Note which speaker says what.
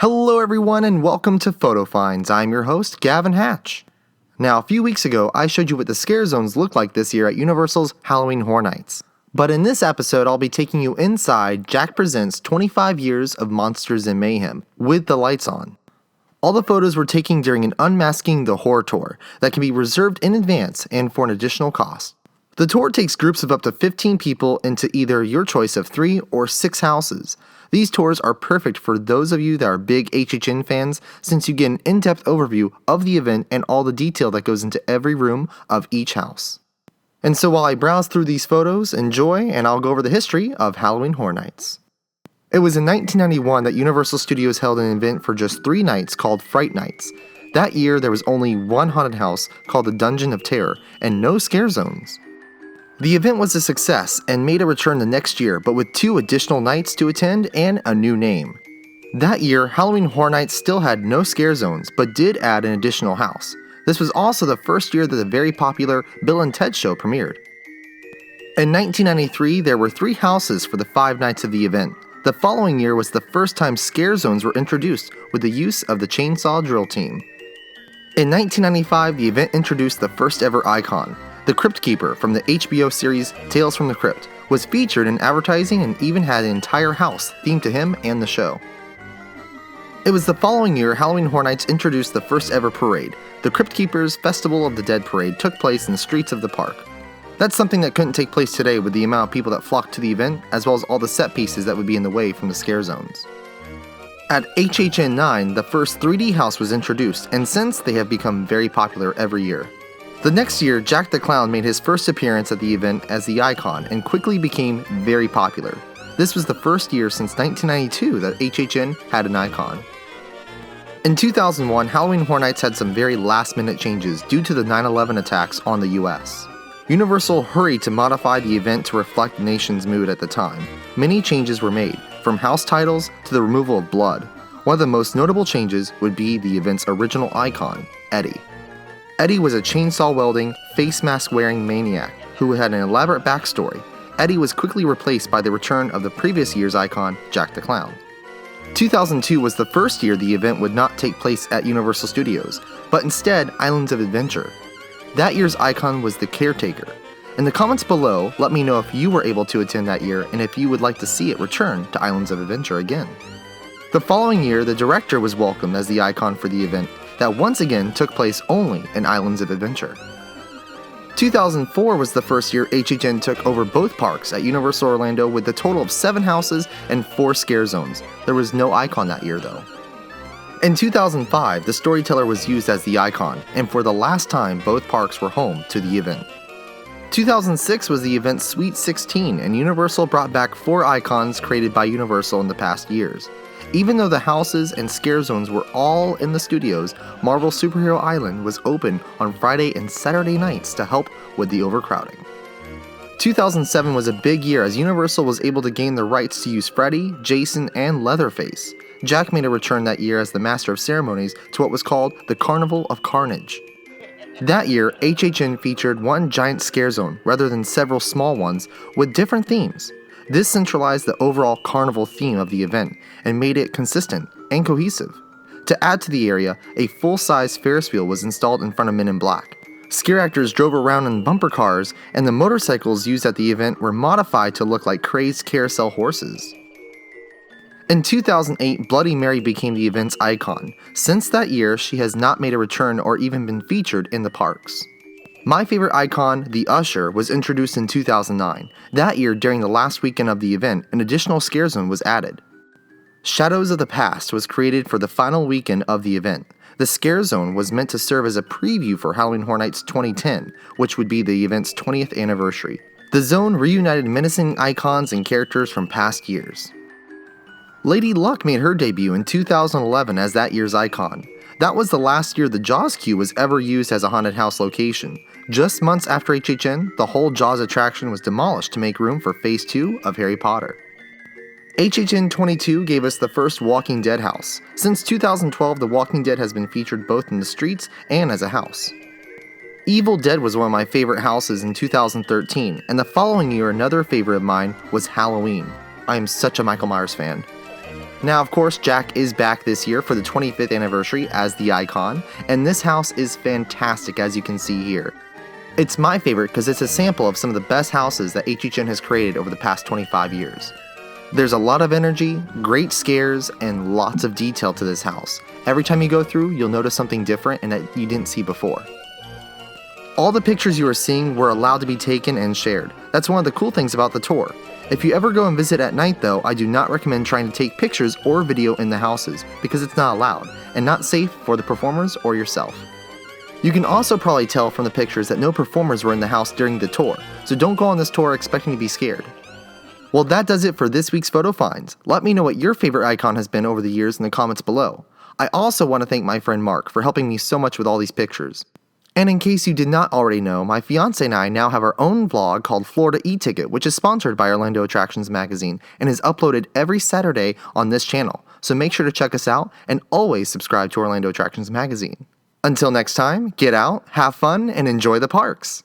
Speaker 1: Hello everyone and welcome to Photo Finds. I'm your host, Gavin Hatch. Now, a few weeks ago, I showed you what the scare zones look like this year at Universal's Halloween Horror Nights. But in this episode, I'll be taking you inside Jack Presents 25 Years of Monsters and Mayhem with the lights on. All the photos were taken during an Unmasking the Horror tour that can be reserved in advance and for an additional cost. The tour takes groups of up to 15 people into either your choice of 3 or 6 houses. These tours are perfect for those of you that are big HHN fans since you get an in-depth overview of the event and all the detail that goes into every room of each house. And so while I browse through these photos, enjoy and I'll go over the history of Halloween Horror Nights. It was in 1991 that Universal Studios held an event for just 3 nights called Fright Nights. That year there was only one haunted house called the Dungeon of Terror and no scare zones. The event was a success and made a return the next year, but with 2 additional nights to attend and a new name. That year, Halloween Horror Nights still had no scare zones, but did add an additional house. This was also the first year that the very popular Bill and Ted Show premiered. In 1993, there were 3 houses for the 5 nights of the event. The following year was the first time scare zones were introduced with the use of the Chainsaw Drill Team. In 1995, the event introduced the first ever icon. The Crypt Keeper from the HBO series Tales from the Crypt was featured in advertising and even had an entire house themed to him and the show. It was the following year Halloween Horror Nights introduced the first ever parade. The Crypt Keeper's Festival of the Dead parade took place in the streets of the park. That's something that couldn't take place today with the amount of people that flocked to the event, as well as all the set pieces that would be in the way from the scare zones. At HHN 9, the first 3D house was introduced, and since they have become very popular every year. The next year, Jack the Clown made his first appearance at the event as the icon and quickly became very popular. This was the first year since 1992 that HHN had an icon. In 2001, Halloween Horror Nights had some very last-minute changes due to the 9/11 attacks on the US. Universal hurried to modify the event to reflect the nation's mood at the time. Many changes were made, from house titles to the removal of blood. One of the most notable changes would be the event's original icon, Eddie. Eddie was a chainsaw-wielding, face mask-wearing maniac who had an elaborate backstory. Eddie was quickly replaced by the return of the previous year's icon, Jack the Clown. 2002 was the first year the event would not take place at Universal Studios, but instead Islands of Adventure. That year's icon was the Caretaker. In the comments below, let me know if you were able to attend that year and if you would like to see it return to Islands of Adventure again. The following year, the director was welcomed as the icon for the event that once again took place only in Islands of Adventure. 2004 was the first year HHN took over both parks at Universal Orlando with a total of 7 houses and 4 scare zones. There was no icon that year though. In 2005, the Storyteller was used as the icon, and for the last time both parks were home to the event. 2006 was the event's Sweet 16, and Universal brought back 4 icons created by Universal in the past years. Even though the houses and scare zones were all in the studios, Marvel Superhero Island was open on Friday and Saturday nights to help with the overcrowding. 2007 was a big year as Universal was able to gain the rights to use Freddy, Jason, and Leatherface. Jack made a return that year as the Master of Ceremonies to what was called the Carnival of Carnage. That year, HHN featured one giant scare zone rather than several small ones with different themes. This centralized the overall carnival theme of the event and made it consistent and cohesive. To add to the area, a full-size Ferris wheel was installed in front of Men in Black. Scare actors drove around in bumper cars, and the motorcycles used at the event were modified to look like crazed carousel horses. In 2008, Bloody Mary became the event's icon. Since that year, she has not made a return or even been featured in the parks. My favorite icon, the Usher, was introduced in 2009. That year, during the last weekend of the event, an additional scare zone was added. Shadows of the Past was created for the final weekend of the event. The scare zone was meant to serve as a preview for Halloween Horror Nights 2010, which would be the event's 20th anniversary. The zone reunited menacing icons and characters from past years. Lady Luck made her debut in 2011 as that year's icon. That was the last year the Jaws queue was ever used as a haunted house location. Just months after HHN, the whole Jaws attraction was demolished to make room for Phase 2 of Harry Potter. HHN 22 gave us the first Walking Dead house. Since 2012, The Walking Dead has been featured both in the streets and as a house. Evil Dead was one of my favorite houses in 2013, and the following year another favorite of mine was Halloween. I am such a Michael Myers fan. Now, of course, Jack is back this year for the 25th anniversary as the icon, and this house is fantastic as you can see here. It's my favorite because it's a sample of some of the best houses that HHN has created over the past 25 years. There's a lot of energy, great scares, and lots of detail to this house. Every time you go through, you'll notice something different and that you didn't see before. All the pictures you are seeing were allowed to be taken and shared. That's one of the cool things about the tour. If you ever go and visit at night though, I do not recommend trying to take pictures or video in the houses because it's not allowed and not safe for the performers or yourself. You can also probably tell from the pictures that no performers were in the house during the tour, so don't go on this tour expecting to be scared. Well, that does it for this week's Photo Finds. Let me know what your favorite icon has been over the years in the comments below. I also want to thank my friend Mark for helping me so much with all these pictures. And in case you did not already know, my fiance and I now have our own vlog called Florida E-Ticket, which is sponsored by Orlando Attractions Magazine and is uploaded every Saturday on this channel. So make sure to check us out and always subscribe to Orlando Attractions Magazine. Until next time, get out, have fun, and enjoy the parks!